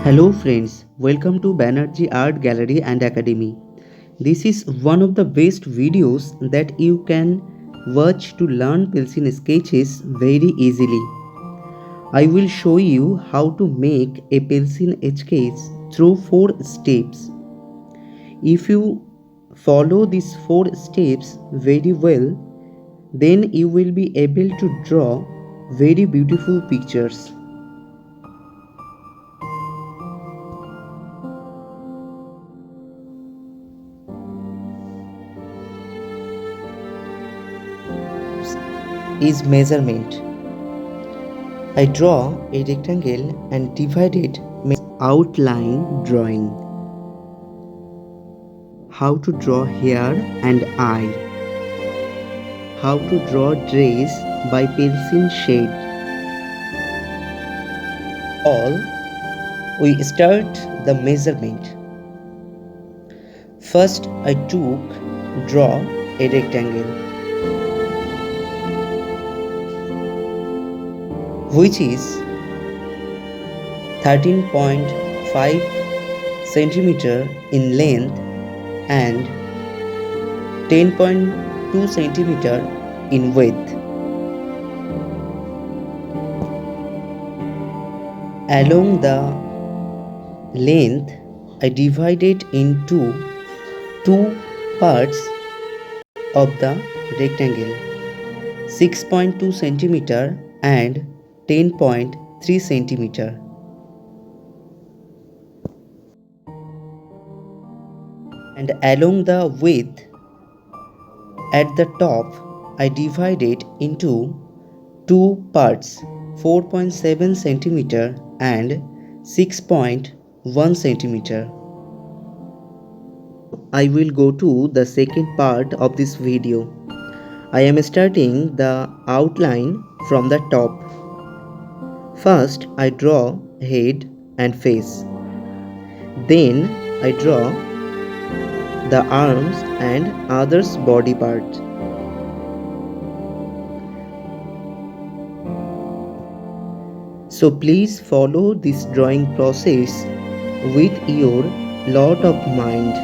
Hello friends, welcome to Banerjee Art Gallery and Academy. This is one of the best videos that you can watch to learn pencil sketches very easily. I will show you how to make a pencil sketch through 4 steps. If you follow these 4 steps very well, then you will be able to draw very beautiful pictures. Is measurement. I draw a rectangle and divide it. Outline drawing. How to draw hair and eye. How to draw dress by pencil shade. All we start the measurement. First I draw a rectangle, which is 13.5 centimeter in length and 10.2 centimeter in width. Along the length, I divide it into two parts of the rectangle, 6.2 centimeter and 10.3 centimeter. And along the width, at the top, I divide it into two parts, 4.7 centimeter and 6.1 centimeter. I will go to the second part of this video. I am starting the outline from the top. First, I draw head and face. Then, I draw the arms and others body parts. So please follow this drawing process with your lot of mind.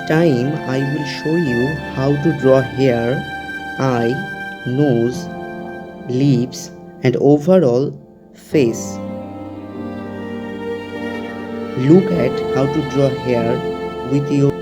time I will show you how to draw hair, eye, nose, lips and overall face. Look at how to draw hair with your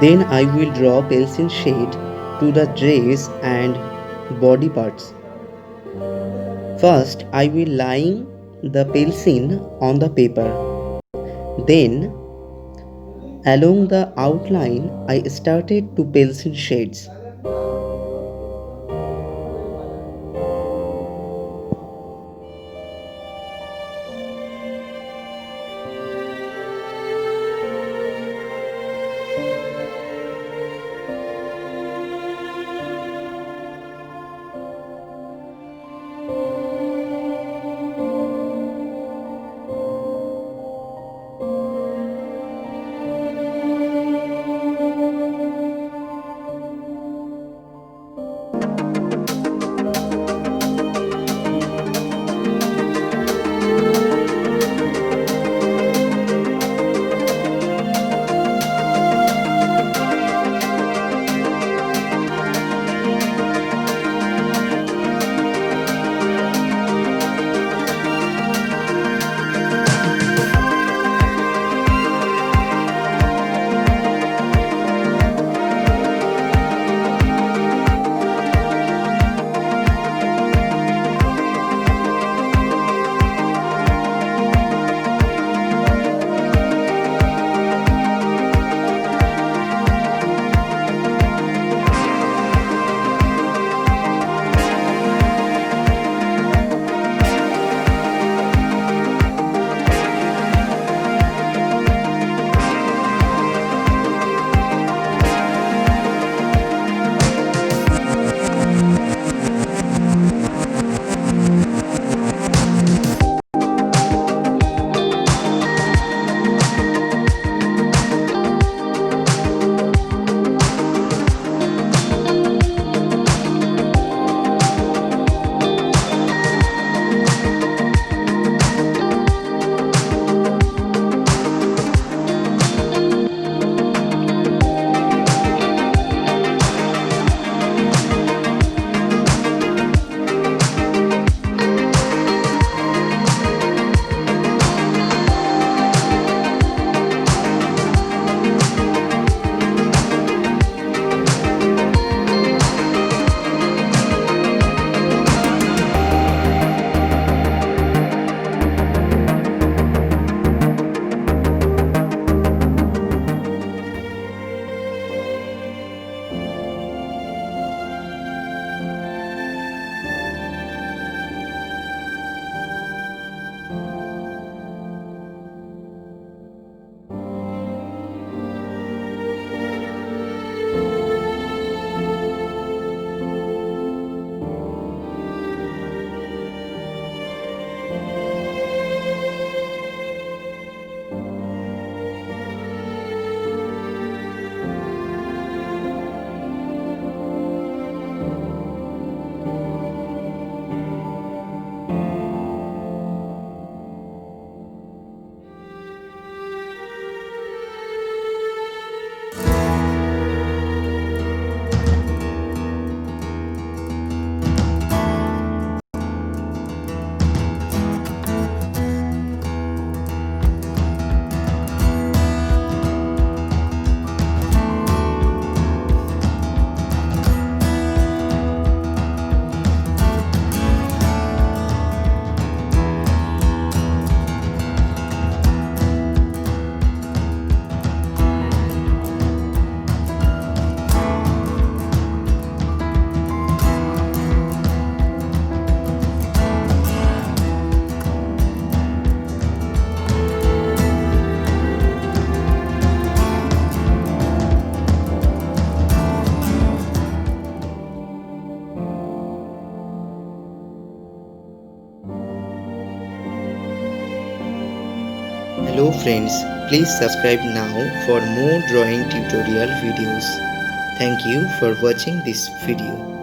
then I will draw pencil shade to the dress and body parts. First, I will line the pencil on the paper. Then, along the outline, I started to pencil shades. Hello friends, please subscribe now for more drawing tutorial videos. Thank you for watching this video.